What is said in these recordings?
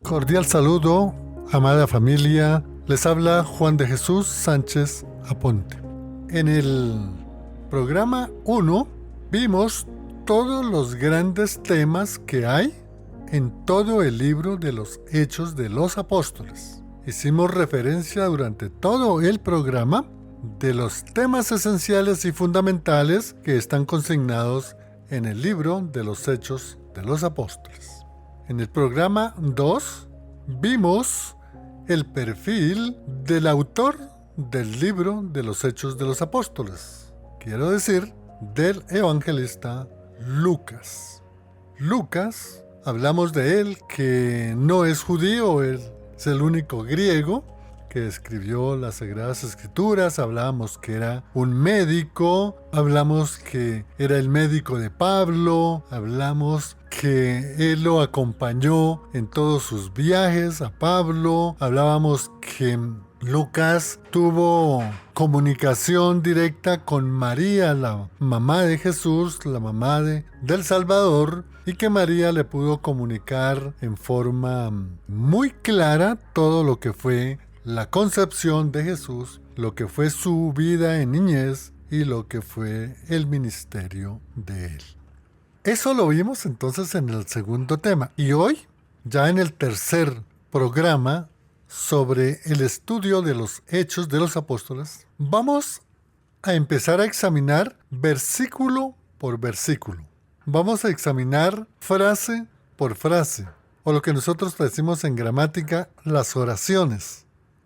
Cordial saludo, amada familia. Les habla Juan de Jesús Sánchez Aponte. En el programa 1 vimos todos los grandes temas que hay en todo el libro de los Hechos de los Apóstoles. Hicimos referencia durante todo el programa de los temas esenciales y fundamentales que están consignados en el libro de los Hechos de los Apóstoles. En el programa 2 vimos el perfil del autor del libro de los Hechos de los Apóstoles, quiero decir, del evangelista Lucas. Lucas, hablamos de él que no es judío, él es el único griego que escribió las Sagradas Escrituras. Hablamos que era un médico, hablamos que era el médico de Pablo, hablamos que él lo acompañó en todos sus viajes a Pablo, hablábamos que Lucas tuvo comunicación directa con María, la mamá de Jesús, la mamá del Salvador, y que María le pudo comunicar en forma muy clara todo lo que fue la concepción de Jesús, lo que fue su vida en niñez y lo que fue el ministerio de él. Eso lo vimos entonces en el segundo tema. Y hoy, ya en el tercer programa sobre el estudio de los Hechos de los Apóstoles, vamos a empezar a examinar versículo por versículo. Vamos a examinar frase por frase, o lo que nosotros decimos en gramática, las oraciones.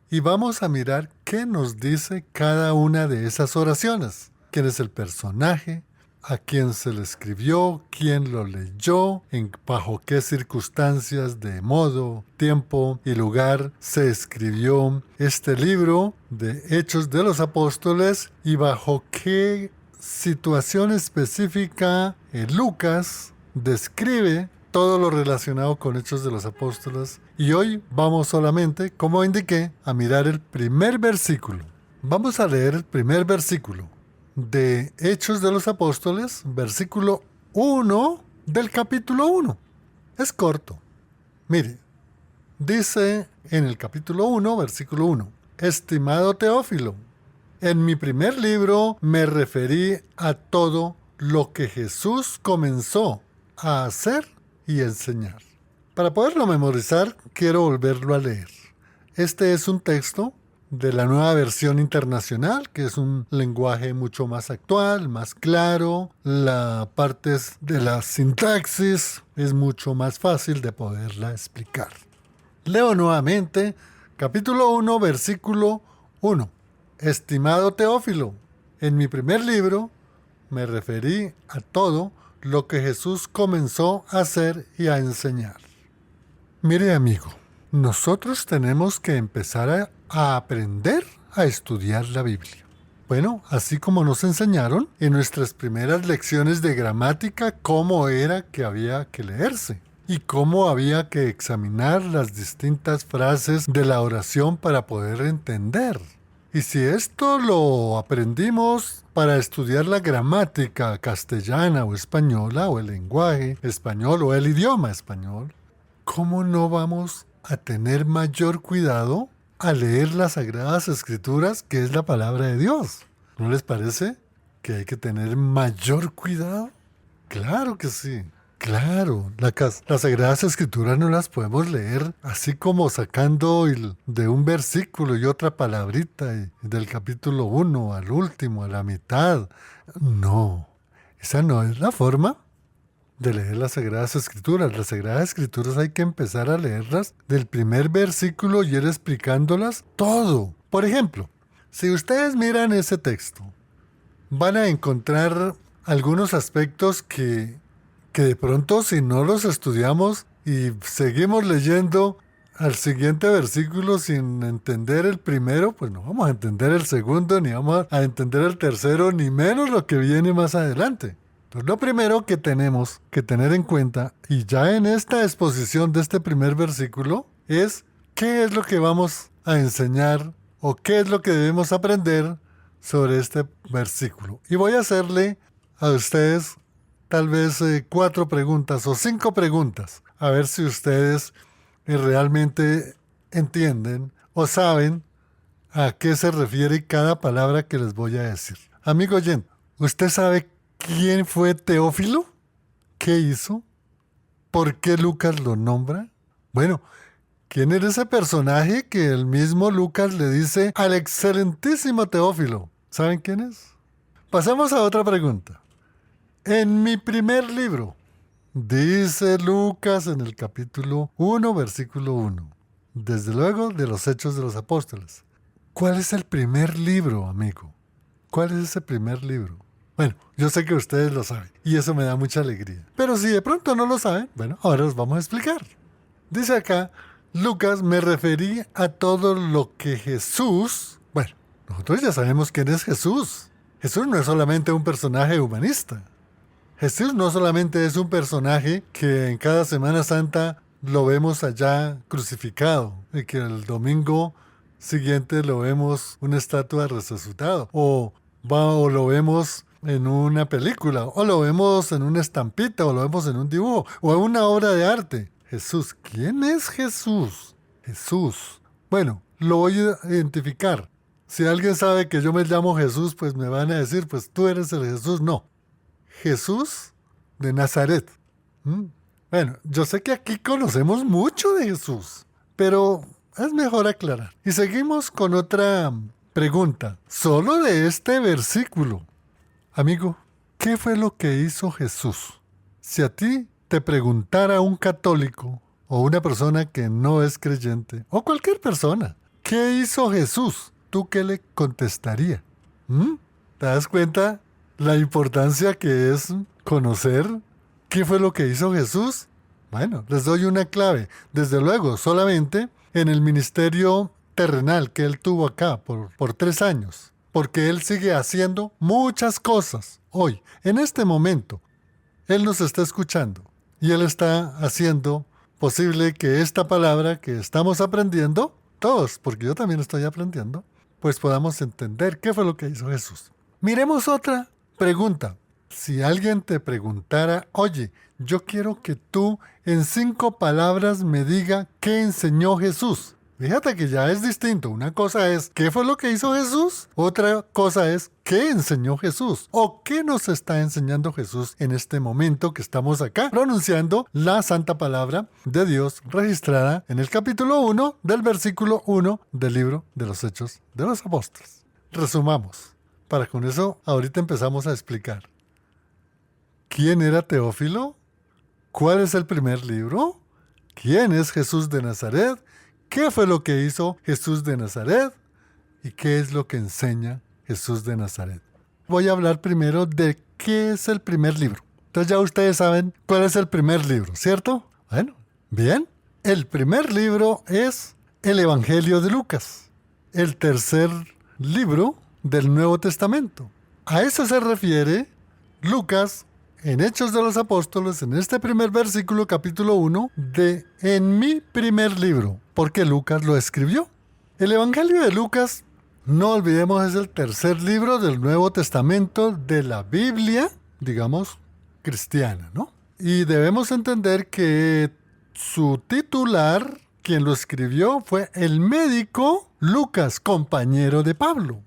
Y vamos a mirar qué nos dice cada una de esas oraciones. ¿Quién es el personaje? ¿A quién se le escribió? ¿Quién lo leyó? ¿Bajo qué circunstancias, de modo, tiempo y lugar se escribió este libro de Hechos de los Apóstoles? ¿Y bajo qué situación específica Lucas describe todo lo relacionado con Hechos de los Apóstoles? Y hoy vamos solamente, como indiqué, a mirar el primer versículo. Vamos a leer el primer versículo de Hechos de los Apóstoles, versículo 1 del capítulo 1. Es corto. Mire, dice en el capítulo 1, versículo 1, estimado Teófilo, en mi primer libro me referí a todo lo que Jesús comenzó a hacer y enseñar. Para poderlo memorizar, quiero volverlo a leer. Este es un texto de la Nueva Versión Internacional, que es un lenguaje mucho más actual, más claro. La parte de la sintaxis es mucho más fácil de poderla explicar. Leo nuevamente, capítulo 1, versículo 1. Estimado Teófilo, en mi primer libro me referí a todo lo que Jesús comenzó a hacer y a enseñar. Mire, amigo, nosotros tenemos que empezar a aprender a estudiar la Biblia. Bueno, así como nos enseñaron en nuestras primeras lecciones de gramática cómo era que había que leerse y cómo había que examinar las distintas frases de la oración para poder entender. Y si esto lo aprendimos para estudiar la gramática castellana o española, o el lenguaje español o el idioma español, ¿cómo no vamos a tener mayor cuidado a leer las Sagradas Escrituras, que es la palabra de Dios? ¿No les parece que hay que tener mayor cuidado? Claro que sí. Claro, las Sagradas Escrituras no las podemos leer así como sacando de un versículo y otra palabrita, y del capítulo 1 al último, a la mitad. No, esa no es la forma de leer las Sagradas Escrituras. Las Sagradas Escrituras hay que empezar a leerlas del primer versículo y ir explicándolas todo. Por ejemplo, si ustedes miran ese texto, van a encontrar algunos aspectos que de pronto, si no los estudiamos y seguimos leyendo al siguiente versículo sin entender el primero, pues no vamos a entender el segundo, ni vamos a entender el tercero, ni menos lo que viene más adelante. Entonces, lo primero que tenemos que tener en cuenta, y ya en esta exposición de este primer versículo, es qué es lo que vamos a enseñar o qué es lo que debemos aprender sobre este versículo. Y voy a hacerle a ustedes tal vez 4 preguntas o 5 preguntas, a ver si ustedes y realmente entienden o saben a qué se refiere cada palabra que les voy a decir. Amigo oyente, ¿usted sabe quién fue Teófilo? ¿Qué hizo? ¿Por qué Lucas lo nombra? Bueno, ¿quién era ese personaje que el mismo Lucas le dice al excelentísimo Teófilo? ¿Saben quién es? Pasamos a otra pregunta. En mi primer libro, dice Lucas en el capítulo 1, versículo 1, desde luego de los Hechos de los Apóstoles. ¿Cuál es el primer libro, amigo? ¿Cuál es ese primer libro? Bueno, yo sé que ustedes lo saben y eso me da mucha alegría. Pero si de pronto no lo saben, bueno, ahora os vamos a explicar. Dice acá, Lucas, me referí a todo lo que Jesús... Bueno, nosotros ya sabemos quién es Jesús. Jesús no es solamente un personaje humanista. Jesús no solamente es un personaje que en cada Semana Santa lo vemos allá crucificado y que el domingo siguiente lo vemos una estatua resucitado o lo vemos en una película o lo vemos en una estampita o lo vemos en un dibujo o en una obra de arte. Jesús, ¿quién es Jesús? Jesús. Bueno, lo voy a identificar. Si alguien sabe que yo me llamo Jesús, pues me van a decir, pues tú eres el Jesús. No. Jesús de Nazaret. Bueno, yo sé que aquí conocemos mucho de Jesús, pero es mejor aclarar. Y seguimos con otra pregunta, solo de este versículo. Amigo, ¿qué fue lo que hizo Jesús? Si a ti te preguntara un católico o una persona que no es creyente, o cualquier persona, ¿qué hizo Jesús? ¿Tú qué le contestarías? ¿Te das cuenta la importancia que es conocer qué fue lo que hizo Jesús? Bueno, les doy una clave. Desde luego, solamente en el ministerio terrenal que él tuvo acá por 3 años. Porque él sigue haciendo muchas cosas. Hoy, en este momento, él nos está escuchando. Y él está haciendo posible que esta palabra que estamos aprendiendo, todos, porque yo también estoy aprendiendo, pues podamos entender qué fue lo que hizo Jesús. Miremos otra pregunta. Si alguien te preguntara, oye, yo quiero que tú en 5 palabras me diga qué enseñó Jesús. Fíjate que ya es distinto. Una cosa es qué fue lo que hizo Jesús. Otra cosa es qué enseñó Jesús. O qué nos está enseñando Jesús en este momento que estamos acá pronunciando la santa palabra de Dios registrada en el capítulo 1 del versículo 1 del libro de los Hechos de los Apóstoles. Resumamos. Para con eso ahorita empezamos a explicar. ¿Quién era Teófilo? ¿Cuál es el primer libro? ¿Quién es Jesús de Nazaret? ¿Qué fue lo que hizo Jesús de Nazaret? ¿Y qué es lo que enseña Jesús de Nazaret? Voy a hablar primero de qué es el primer libro. Entonces ya ustedes saben cuál es el primer libro, ¿cierto? Bueno, bien. El primer libro es el Evangelio de Lucas, el tercer libro del Nuevo Testamento. A eso se refiere Lucas en Hechos de los Apóstoles, en este primer versículo, capítulo 1, de en mi primer libro, porque Lucas lo escribió. El Evangelio de Lucas, no olvidemos, es el tercer libro del Nuevo Testamento de la Biblia, digamos, cristiana, ¿no? Y debemos entender que su titular, quien lo escribió, fue el médico Lucas, compañero de Pablo.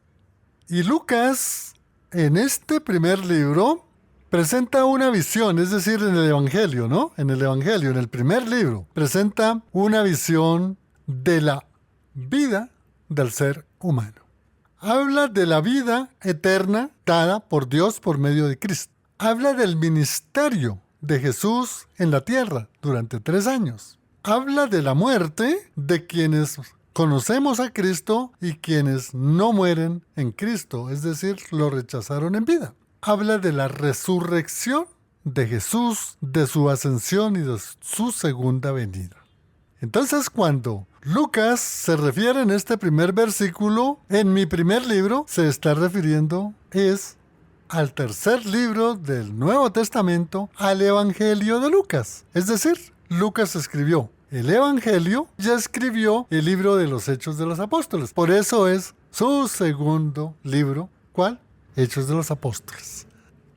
Y Lucas, en este primer libro, presenta una visión, es decir, en el Evangelio, ¿no? En el Evangelio, en el primer libro, presenta una visión de la vida del ser humano. Habla de la vida eterna dada por Dios por medio de Cristo. Habla del ministerio de Jesús en la tierra durante 3 años. Habla de la muerte de quienes conocemos a Cristo y quienes no mueren en Cristo, es decir, lo rechazaron en vida. Habla de la resurrección de Jesús, de su ascensión y de su segunda venida. Entonces, cuando Lucas se refiere en este primer versículo, en mi primer libro, se está refiriendo al tercer libro del Nuevo Testamento, al Evangelio de Lucas. Es decir, Lucas escribió el Evangelio y escribió el libro de los Hechos de los Apóstoles. Por eso es su segundo libro. ¿Cuál? Hechos de los Apóstoles.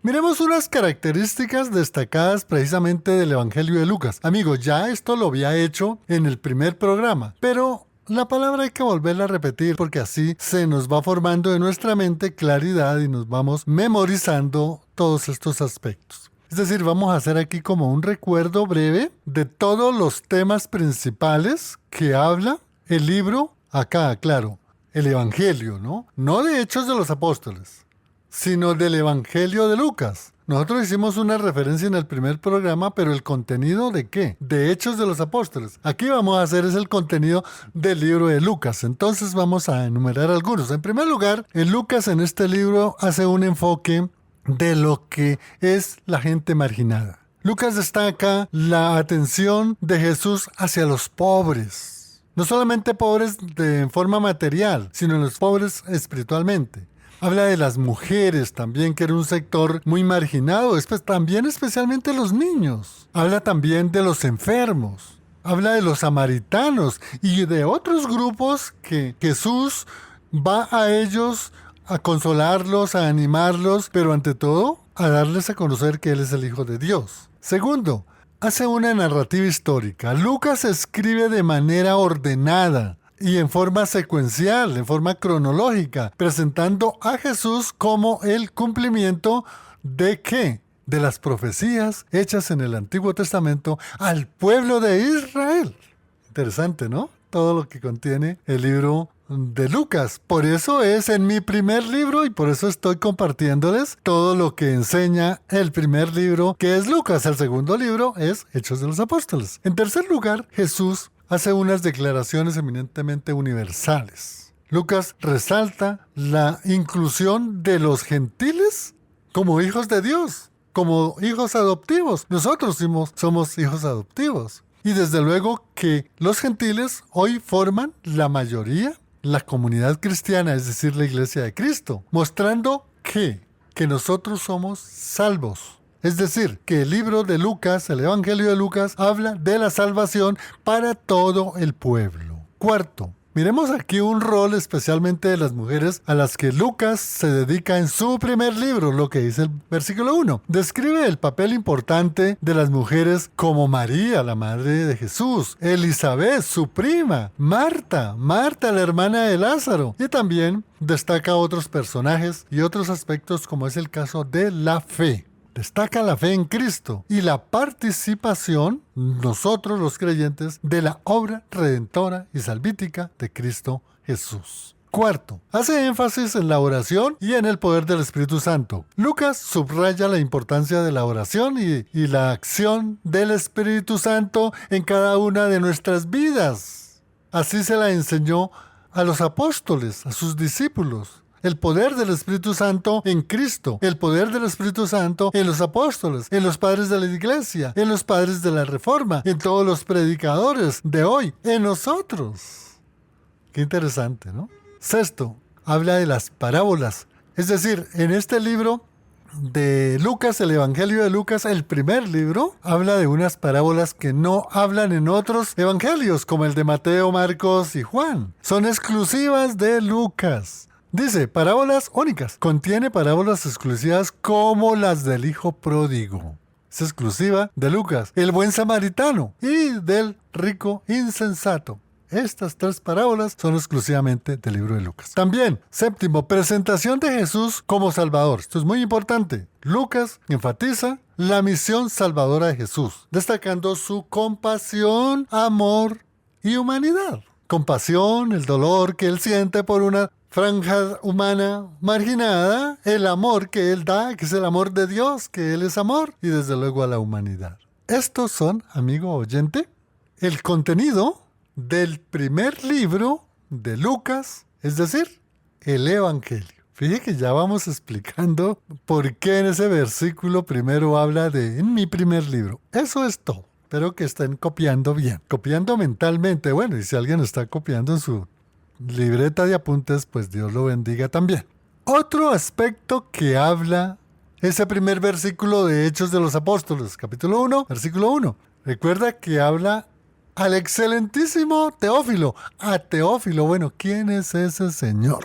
Miremos unas características destacadas precisamente del Evangelio de Lucas. Amigos, ya esto lo había hecho en el primer programa, pero la palabra hay que volverla a repetir porque así se nos va formando en nuestra mente claridad y nos vamos memorizando todos estos aspectos. Es decir, vamos a hacer aquí como un recuerdo breve de todos los temas principales que habla el libro, acá, claro, el Evangelio, ¿no? No de Hechos de los Apóstoles, sino del Evangelio de Lucas. Nosotros hicimos una referencia en el primer programa, pero el contenido ¿de qué? De Hechos de los Apóstoles. Aquí vamos a hacer es el contenido del libro de Lucas. Entonces vamos a enumerar algunos. En primer lugar, Lucas en este libro hace un enfoque de lo que es la gente marginada. Lucas destaca la atención de Jesús hacia los pobres. No solamente pobres en forma material, sino los pobres espiritualmente. Habla de las mujeres también, que era un sector muy marginado, también especialmente los niños. Habla también de los enfermos. Habla de los samaritanos y de otros grupos que Jesús va a ellos a consolarlos, a animarlos, pero ante todo a darles a conocer que Él es el Hijo de Dios. Segundo, hace una narrativa histórica. Lucas escribe de manera ordenada y en forma secuencial, en forma cronológica, presentando a Jesús como el cumplimiento ¿de qué? De las profecías hechas en el Antiguo Testamento al pueblo de Israel. Interesante, ¿no? Todo lo que contiene el libro de Lucas. Por eso es en mi primer libro y por eso estoy compartiéndoles todo lo que enseña el primer libro, que es Lucas. El segundo libro es Hechos de los Apóstoles. En tercer lugar, Jesús hace unas declaraciones eminentemente universales. Lucas resalta la inclusión de los gentiles como hijos de Dios, como hijos adoptivos. Nosotros somos hijos adoptivos. Y desde luego que los gentiles hoy forman la mayoría, la comunidad cristiana, es decir, la Iglesia de Cristo, mostrando que nosotros somos salvos. Es decir, que el libro de Lucas, el Evangelio de Lucas, habla de la salvación para todo el pueblo. Cuarto, miremos aquí un rol especialmente de las mujeres a las que Lucas se dedica en su primer libro, lo que dice el versículo 1. Describe el papel importante de las mujeres como María, la madre de Jesús, Elizabeth, su prima, Marta, la hermana de Lázaro, y también destaca otros personajes y otros aspectos como es el caso de la fe. Destaca la fe en Cristo y la participación, nosotros los creyentes, de la obra redentora y salvífica de Cristo Jesús. Cuarto, hace énfasis en la oración y en el poder del Espíritu Santo. Lucas subraya la importancia de la oración y la acción del Espíritu Santo en cada una de nuestras vidas. Así se la enseñó a los apóstoles, a sus discípulos. El poder del Espíritu Santo en Cristo, el poder del Espíritu Santo en los apóstoles, en los padres de la iglesia, en los padres de la reforma, en todos los predicadores de hoy, en nosotros. Qué interesante, ¿no? Sexto, habla de las parábolas. Es decir, en este libro de Lucas, el Evangelio de Lucas, el primer libro, habla de unas parábolas que no hablan en otros evangelios, como el de Mateo, Marcos y Juan. Son exclusivas de Lucas. Dice, parábolas únicas. Contiene parábolas exclusivas como las del hijo pródigo. Es exclusiva de Lucas, el buen samaritano y del rico insensato. Estas tres parábolas son exclusivamente del libro de Lucas. También, séptimo, presentación de Jesús como Salvador. Esto es muy importante. Lucas enfatiza la misión salvadora de Jesús, destacando su compasión, amor y humanidad. Compasión, el dolor que él siente por una franja humana marginada, el amor que él da, que es el amor de Dios, que él es amor, y desde luego a la humanidad. Estos son, amigo oyente, el contenido del primer libro de Lucas, es decir, el Evangelio. Fíjate que ya vamos explicando por qué en ese versículo primero habla de en mi primer libro. Eso es todo. Espero que estén copiando bien, copiando mentalmente. Bueno, y si alguien está copiando en su libreta de apuntes, pues Dios lo bendiga también. Otro aspecto que habla ese primer versículo de Hechos de los Apóstoles, capítulo 1, versículo 1. Recuerda que habla al excelentísimo Teófilo. A Teófilo, bueno, ¿quién es ese señor?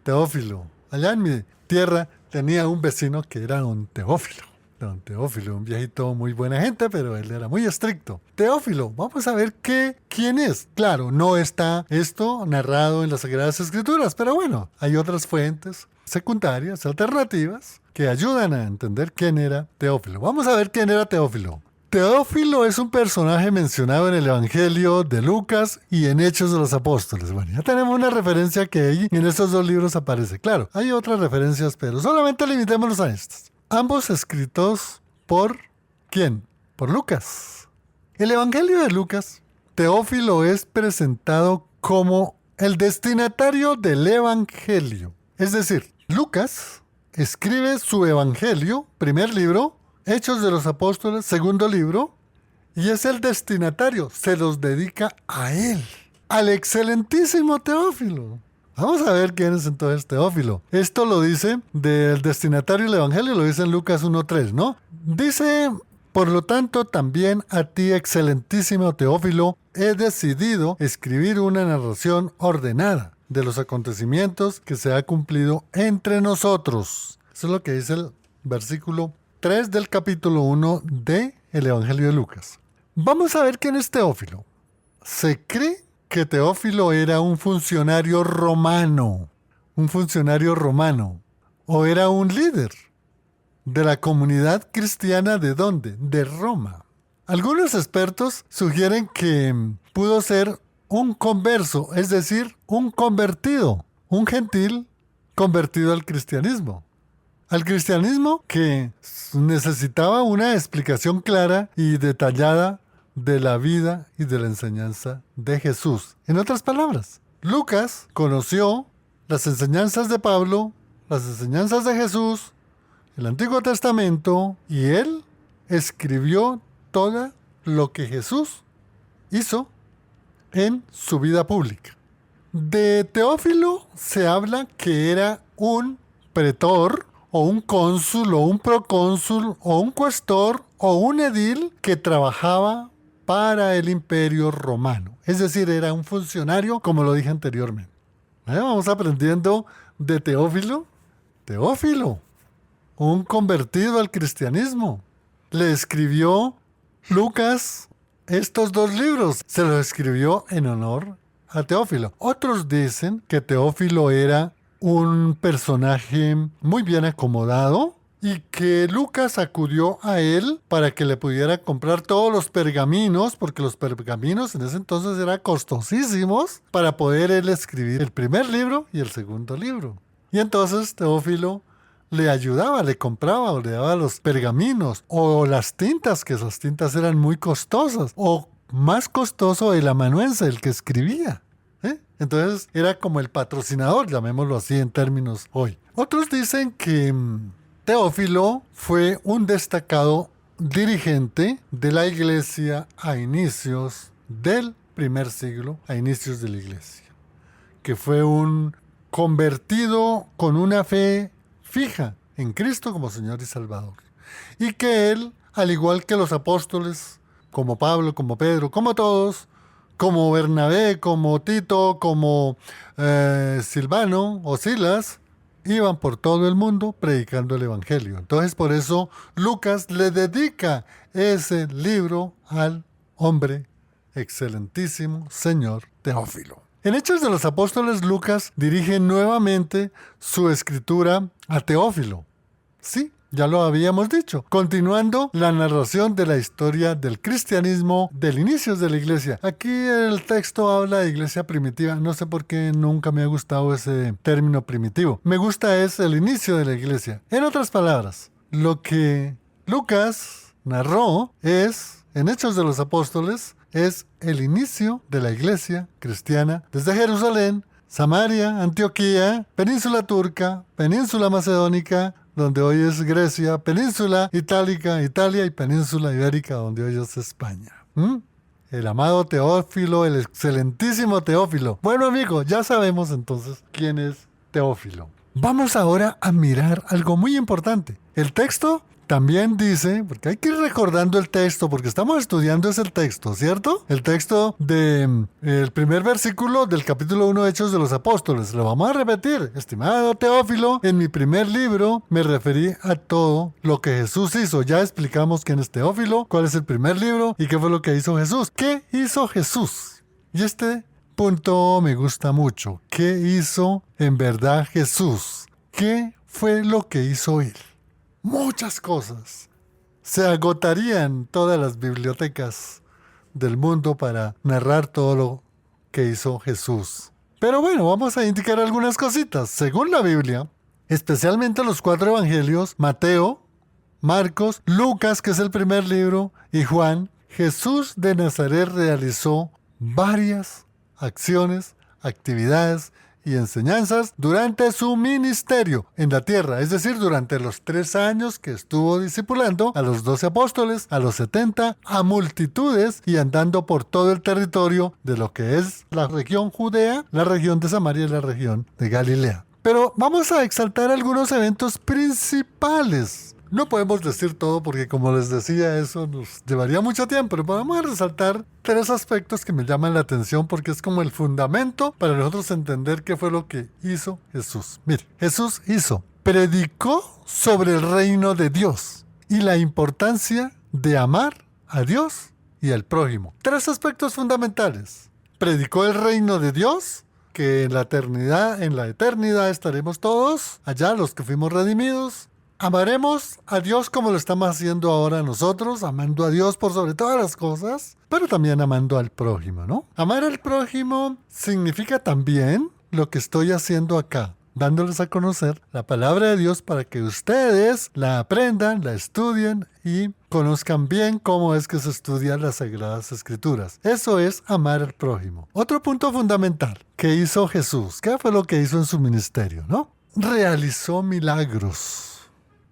Teófilo, allá en mi tierra tenía un vecino que era don Teófilo. Don Teófilo, un viejito muy buena gente, pero él era muy estricto. Teófilo, vamos a ver quién es. Claro, no está esto narrado en las Sagradas Escrituras, pero bueno, hay otras fuentes secundarias, alternativas, que ayudan a entender quién era Teófilo. Vamos a ver quién era Teófilo. Teófilo es un personaje mencionado en el Evangelio de Lucas y en Hechos de los Apóstoles. Bueno, ya tenemos una referencia que ahí en estos dos libros aparece. Claro, hay otras referencias, pero solamente limitémonos a estas. Ambos escritos por ¿quién? Por Lucas. El Evangelio de Lucas, Teófilo es presentado como el destinatario del Evangelio. Es decir, Lucas escribe su Evangelio, primer libro, Hechos de los Apóstoles, segundo libro, y es el destinatario, se los dedica a él, al excelentísimo Teófilo. Vamos a ver quién es entonces Teófilo. Esto lo dice del destinatario del Evangelio, lo dice en Lucas 1.3, ¿no? Dice, por lo tanto, también a ti, excelentísimo Teófilo, he decidido escribir una narración ordenada de los acontecimientos que se ha cumplido entre nosotros. Eso es lo que dice el versículo 3 del capítulo 1 del Evangelio de Lucas. Vamos a ver quién es Teófilo. Se cree que Teófilo era un funcionario romano, o era un líder de la comunidad cristiana. ¿De dónde? De Roma. Algunos expertos sugieren que pudo ser un converso, es decir, un convertido, un gentil convertido al cristianismo. Al cristianismo que necesitaba una explicación clara y detallada de la vida y de la enseñanza de Jesús. En otras palabras, Lucas conoció las enseñanzas de Pablo, las enseñanzas de Jesús, el Antiguo Testamento, y él escribió todo lo que Jesús hizo en su vida pública. De Teófilo se habla que era un pretor, o un cónsul, o un procónsul, o un cuestor, o un edil que trabajaba para el Imperio Romano. Es decir, era un funcionario, como lo dije anteriormente. Vamos aprendiendo de Teófilo. Teófilo, un convertido al cristianismo. Le escribió Lucas estos dos libros. Se los escribió en honor a Teófilo. Otros dicen que Teófilo era un personaje muy bien acomodado y que Lucas acudió a él para que le pudiera comprar todos los pergaminos, porque los pergaminos en ese entonces eran costosísimos, para poder él escribir el primer libro y el segundo libro. Y entonces Teófilo le ayudaba, le compraba o le daba los pergaminos o las tintas, que esas tintas eran muy costosas, o más costoso el amanuense, el que escribía. Entonces era como el patrocinador, llamémoslo así en términos hoy. Otros dicen que Teófilo fue un destacado dirigente de la iglesia a inicios del primer siglo, a inicios de la iglesia, que fue un convertido con una fe fija en Cristo como Señor y Salvador, y que él, al igual que los apóstoles, como Pablo, como Pedro, como todos, como Bernabé, como Tito, como Silvano o Silas, iban por todo el mundo predicando el Evangelio. Entonces, por eso Lucas le dedica ese libro al hombre excelentísimo Señor Teófilo. En Hechos de los Apóstoles, Lucas dirige nuevamente su escritura a Teófilo. Sí, ya lo habíamos dicho. Continuando la narración de la historia del cristianismo, del inicio de la iglesia. Aquí el texto habla de iglesia primitiva. No sé por qué nunca me ha gustado ese término primitivo. Me gusta es el inicio de la iglesia. En otras palabras, lo que Lucas narró es, en Hechos de los Apóstoles, es el inicio de la iglesia cristiana desde Jerusalén, Samaria, Antioquía, península turca, península macedónica, donde hoy es Grecia, península itálica, Italia, y península ibérica, donde hoy es España. El amado Teófilo, el excelentísimo Teófilo. Bueno, amigos, ya sabemos entonces quién es Teófilo. Vamos ahora a mirar algo muy importante. El texto También dice, porque hay que ir recordando el texto, porque estamos estudiando ese texto, ¿cierto? El texto del primer versículo del capítulo 1 de Hechos de los Apóstoles. Lo vamos a repetir. Estimado Teófilo, en mi primer libro me referí a todo lo que Jesús hizo. Ya explicamos quién es Teófilo, cuál es el primer libro y qué fue lo que hizo Jesús. ¿Qué hizo Jesús? Y este punto me gusta mucho. ¿Qué hizo en verdad Jesús? ¿Qué fue lo que hizo él? Muchas cosas. Se agotarían todas las bibliotecas del mundo para narrar todo lo que hizo Jesús. Pero bueno, vamos a indicar algunas cositas. Según la Biblia, especialmente los 4 evangelios, Mateo, Marcos, Lucas, que es el primer libro, y Juan, Jesús de Nazaret realizó varias acciones, actividades y enseñanzas durante su ministerio en la tierra, es decir, durante los 3 años que estuvo discipulando a los 12 apóstoles, a los 70, a multitudes y andando por todo el territorio de lo que es la región Judea, la región de Samaria y la región de Galilea. Pero vamos a exaltar algunos eventos principales. No podemos decir todo porque, como les decía, eso nos llevaría mucho tiempo, pero vamos a resaltar 3 aspectos que me llaman la atención porque es como el fundamento para nosotros entender qué fue lo que hizo Jesús. Mire, Jesús predicó sobre el reino de Dios y la importancia de amar a Dios y al prójimo. 3 aspectos fundamentales. Predicó el reino de Dios, que en la eternidad estaremos todos, allá los que fuimos redimidos. Amaremos a Dios como lo estamos haciendo ahora nosotros, amando a Dios por sobre todas las cosas, pero también amando al prójimo, ¿no? Amar al prójimo significa también lo que estoy haciendo acá, dándoles a conocer la palabra de Dios para que ustedes la aprendan, la estudien y conozcan bien cómo es que se estudian las Sagradas Escrituras. Eso es amar al prójimo. Otro punto fundamental que hizo Jesús, ¿qué fue lo que hizo en su ministerio, no? Realizó milagros.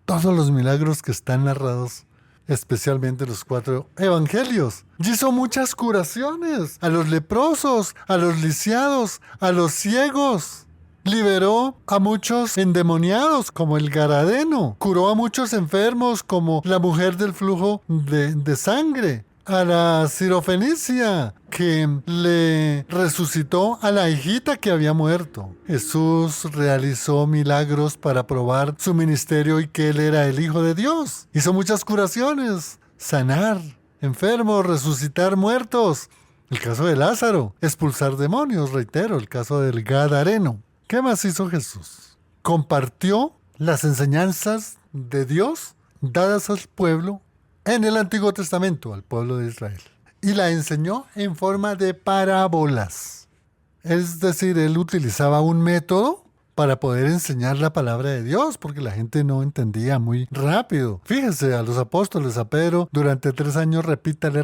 Todos los milagros que están narrados, especialmente los 4 evangelios. Hizo muchas curaciones a los leprosos, a los lisiados, a los ciegos. Liberó a muchos endemoniados, como el Gadareno. Curó a muchos enfermos, como la mujer del flujo de sangre. A la Sirofenicia, que le resucitó a la hijita que había muerto. Jesús realizó milagros para probar su ministerio y que él era el Hijo de Dios. Hizo muchas curaciones, sanar enfermos, resucitar muertos. El caso de Lázaro, expulsar demonios, reitero, el caso del Gadareno. ¿Qué más hizo Jesús? Compartió las enseñanzas de Dios dadas al pueblo en el Antiguo Testamento, al pueblo de Israel. Y la enseñó en forma de parábolas. Es decir, él utilizaba un método para poder enseñar la palabra de Dios, porque la gente no entendía muy rápido. Fíjense, a los apóstoles, a Pedro, durante 3 años repítale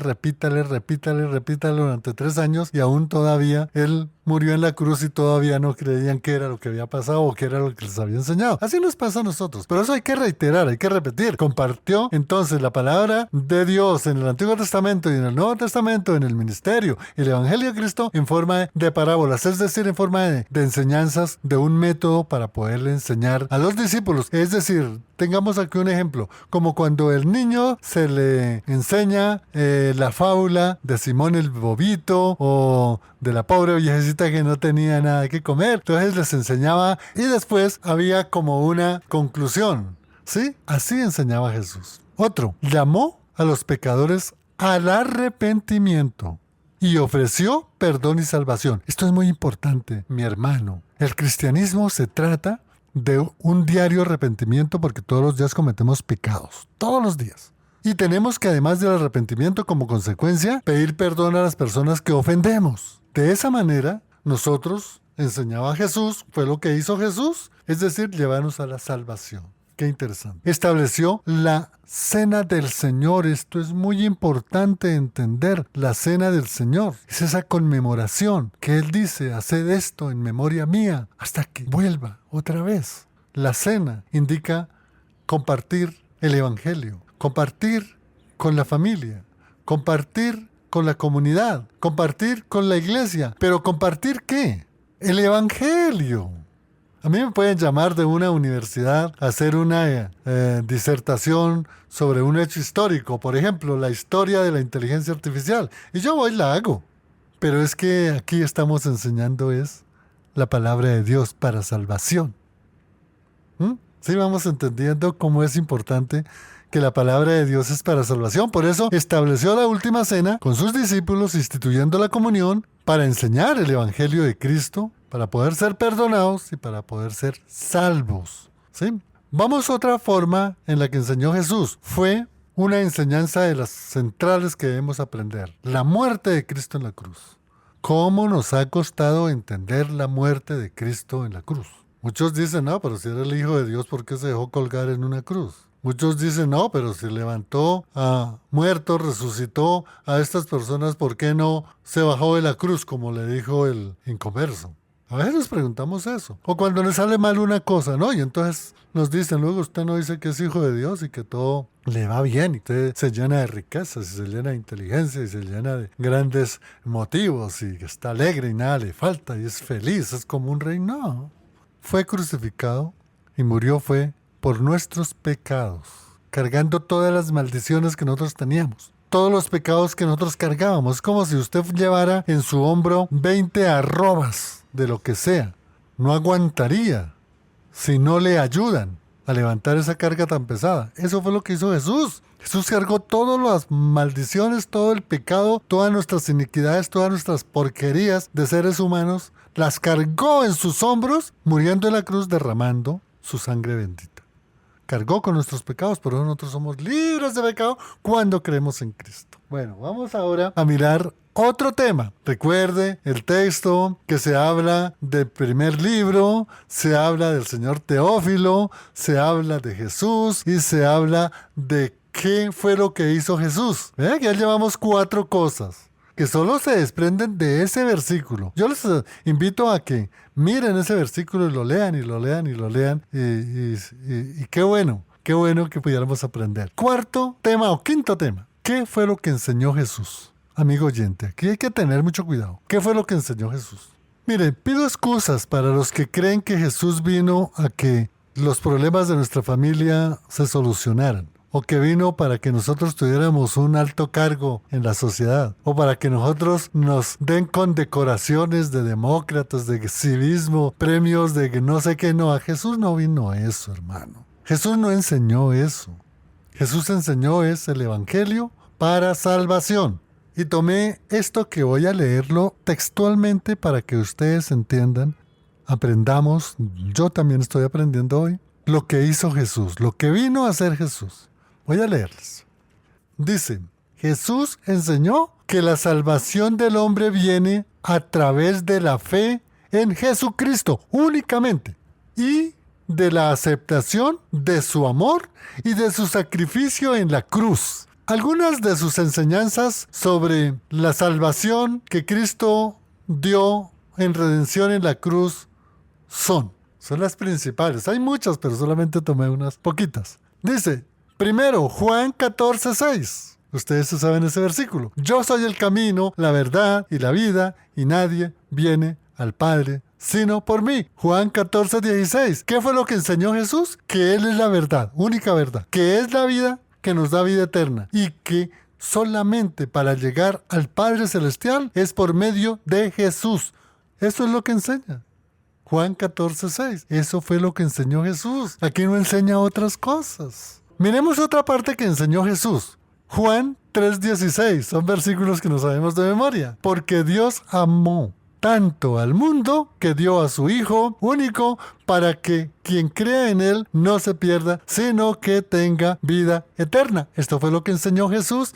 durante 3 años, y aún todavía él murió en la cruz y todavía no creían qué era lo que había pasado o qué era lo que les había enseñado. Así nos pasa a nosotros. Pero eso hay que reiterar, hay que repetir. Compartió entonces la palabra de Dios en el Antiguo Testamento y en el Nuevo Testamento, en el ministerio y el Evangelio de Cristo en forma de parábolas, es decir, en forma de enseñanzas, de un método para poderle enseñar a los discípulos. Es decir, tengamos aquí un ejemplo, como cuando el niño se le enseña la fábula de Simón el Bobito o de la pobre viejecita que no tenía nada que comer. Entonces les enseñaba y después había como una conclusión, ¿sí? Así enseñaba Jesús. Otro, llamó a los pecadores al arrepentimiento y ofreció perdón y salvación. Esto es muy importante, mi hermano. El cristianismo se trata de un diario arrepentimiento porque todos los días cometemos pecados, todos los días. Y tenemos que, además del arrepentimiento como consecuencia, pedir perdón a las personas que ofendemos. De esa manera, nosotros, enseñaba Jesús, fue lo que hizo Jesús, es decir, llevarnos a la salvación. Qué interesante. Estableció la Cena del Señor. Esto es muy importante entender. La Cena del Señor es esa conmemoración que Él dice, haced esto en memoria mía hasta que vuelva otra vez. La cena indica compartir el Evangelio, compartir con la familia, compartir con la comunidad, compartir con la iglesia. ¿Pero compartir qué? El Evangelio. A mí me pueden llamar de una universidad a hacer una disertación sobre un hecho histórico, por ejemplo, la historia de la inteligencia artificial, y yo voy y la hago. Pero es que aquí estamos enseñando es la palabra de Dios para salvación. Sí, vamos entendiendo cómo es importante que la palabra de Dios es para salvación. Por eso estableció la última cena con sus discípulos, instituyendo la comunión para enseñar el evangelio de Cristo, para poder ser perdonados y para poder ser salvos. ¿Sí? Vamos a otra forma en la que enseñó Jesús. Fue una enseñanza de las centrales que debemos aprender. La muerte de Cristo en la cruz. ¿Cómo nos ha costado entender la muerte de Cristo en la cruz? Muchos dicen, no, pero si era el Hijo de Dios, ¿por qué se dejó colgar en una cruz? Muchos dicen, no, pero si levantó a muertos, resucitó a estas personas, ¿por qué no se bajó de la cruz, como le dijo el inconverso? A veces nos preguntamos eso. O cuando le sale mal una cosa, ¿no? Y entonces nos dicen, luego usted no dice que es hijo de Dios y que todo le va bien. Y usted se llena de riquezas, y se llena de inteligencia, y se llena de grandes motivos, y está alegre y nada le falta, y es feliz, es como un rey. No. Fue crucificado y murió fue por nuestros pecados, cargando todas las maldiciones que nosotros teníamos, todos los pecados que nosotros cargábamos. Es como si usted llevara en su hombro 20 arrobas de lo que sea. No aguantaría si no le ayudan a levantar esa carga tan pesada. Eso fue lo que hizo Jesús. Jesús cargó todas las maldiciones, todo el pecado, todas nuestras iniquidades, todas nuestras porquerías de seres humanos, las cargó en sus hombros, muriendo en la cruz, derramando su sangre bendita. Cargó con nuestros pecados, pero nosotros somos libres de pecado cuando creemos en Cristo. Bueno, vamos ahora a mirar otro tema. Recuerde el texto que se habla del primer libro, se habla del Señor Teófilo, se habla de Jesús y se habla de qué fue lo que hizo Jesús. ¿Ve? Ya llevamos 4 cosas que solo se desprenden de ese versículo. Yo les invito a que miren ese versículo y lo lean y lo lean y lo lean. Y qué bueno que pudiéramos aprender. Cuarto tema o quinto tema. ¿Qué fue lo que enseñó Jesús? Amigo oyente, aquí hay que tener mucho cuidado. ¿Qué fue lo que enseñó Jesús? Miren, pido excusas para los que creen que Jesús vino a que los problemas de nuestra familia se solucionaran, o que vino para que nosotros tuviéramos un alto cargo en la sociedad, o para que nosotros nos den condecoraciones de demócratas, de civismo, premios de no sé qué. No, a Jesús no vino eso, hermano. Jesús no enseñó eso. Jesús enseñó es el evangelio para salvación. Y tomé esto que voy a leerlo textualmente para que ustedes entiendan, aprendamos, yo también estoy aprendiendo hoy, lo que hizo Jesús, lo que vino a hacer Jesús. Voy a leerles. Dice, Jesús enseñó que la salvación del hombre viene a través de la fe en Jesucristo únicamente y de la aceptación de su amor y de su sacrificio en la cruz. Algunas de sus enseñanzas sobre la salvación que Cristo dio en redención en la cruz son las principales. Hay muchas, pero solamente tomé unas poquitas. Dice, primero, Juan 14:6. Ustedes saben ese versículo. Yo soy el camino, la verdad y la vida, y nadie viene al Padre sino por mí. Juan 14:16. ¿Qué fue lo que enseñó Jesús? Que Él es la verdad, única verdad. Que es la vida que nos da vida eterna. Y que solamente para llegar al Padre Celestial es por medio de Jesús. Eso es lo que enseña. Juan 14:6. Eso fue lo que enseñó Jesús. Aquí no enseña otras cosas. Miremos otra parte que enseñó Jesús. Juan 3:16. Son versículos que no sabemos de memoria. Porque Dios amó tanto al mundo que dio a su Hijo único para que quien crea en Él no se pierda, sino que tenga vida eterna. Esto fue lo que enseñó Jesús.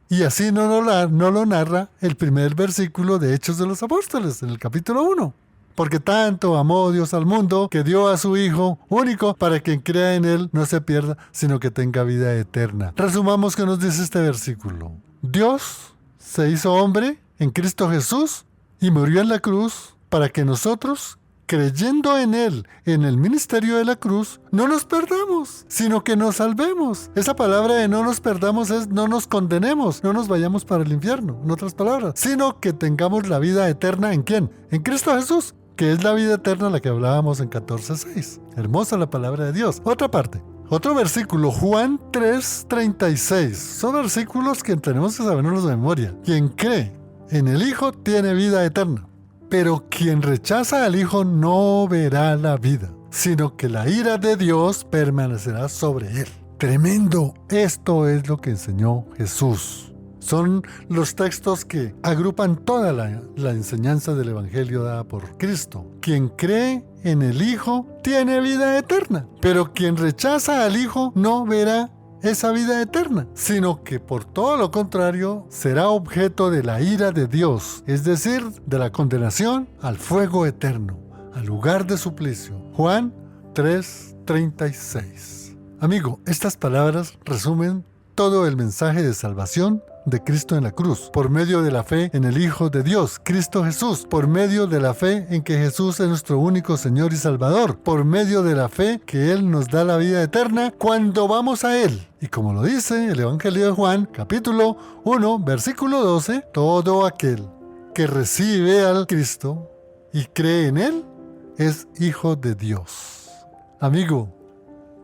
Y así no lo narra el primer versículo de Hechos de los Apóstoles, en el capítulo 1. Porque tanto amó Dios al mundo que dio a su Hijo único para que quien crea en Él no se pierda, sino que tenga vida eterna. Resumamos qué nos dice este versículo. Dios se hizo hombre en Cristo Jesús y murió en la cruz para que nosotros, creyendo en Él, en el ministerio de la cruz, no nos perdamos, sino que nos salvemos. Esa palabra de no nos perdamos es no nos condenemos, no nos vayamos para el infierno, en otras palabras, sino que tengamos la vida eterna ¿en quién? En Cristo Jesús. que es la vida eterna la que hablábamos en 14:6. Hermosa la palabra de Dios. Otra parte. Otro versículo, Juan 3:36. Son versículos que tenemos que sabernos de memoria. Quien cree en el Hijo tiene vida eterna, pero quien rechaza al Hijo no verá la vida, sino que la ira de Dios permanecerá sobre él. Tremendo. Esto es lo que enseñó Jesús. Son los textos que agrupan toda la enseñanza del Evangelio dada por Cristo. Quien cree en el Hijo tiene vida eterna, pero quien rechaza al Hijo no verá esa vida eterna, sino que por todo lo contrario será objeto de la ira de Dios, es decir, de la condenación al fuego eterno, al lugar de suplicio. Juan 3:36. Amigo, estas palabras resumen todo el mensaje de salvación de Cristo en la cruz, por medio de la fe en el Hijo de Dios, Cristo Jesús, por medio de la fe en que Jesús es nuestro único Señor y Salvador, por medio de la fe que Él nos da la vida eterna cuando vamos a Él. Y como lo dice el Evangelio de Juan, capítulo 1, versículo 12, todo aquel que recibe al Cristo y cree en Él es hijo de Dios. Amigo,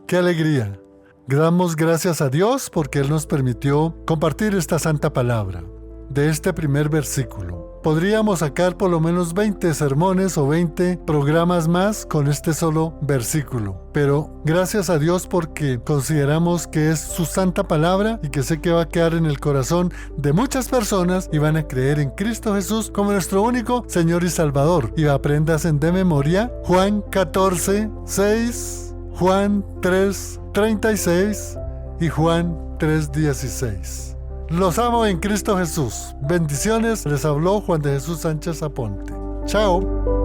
qué alegría. Damos gracias a Dios porque Él nos permitió compartir esta santa palabra. De este primer versículo podríamos sacar por lo menos 20 sermones o 20 programas más con este solo versículo. Pero gracias a Dios porque consideramos que es su santa palabra y que sé que va a quedar en el corazón de muchas personas y van a creer en Cristo Jesús como nuestro único Señor y Salvador. Y apréndanse de memoria Juan 14:6, Juan 3:36 y Juan 3:16. Los amo en Cristo Jesús. Bendiciones. Les habló Juan de Jesús Sánchez Aponte. Chao.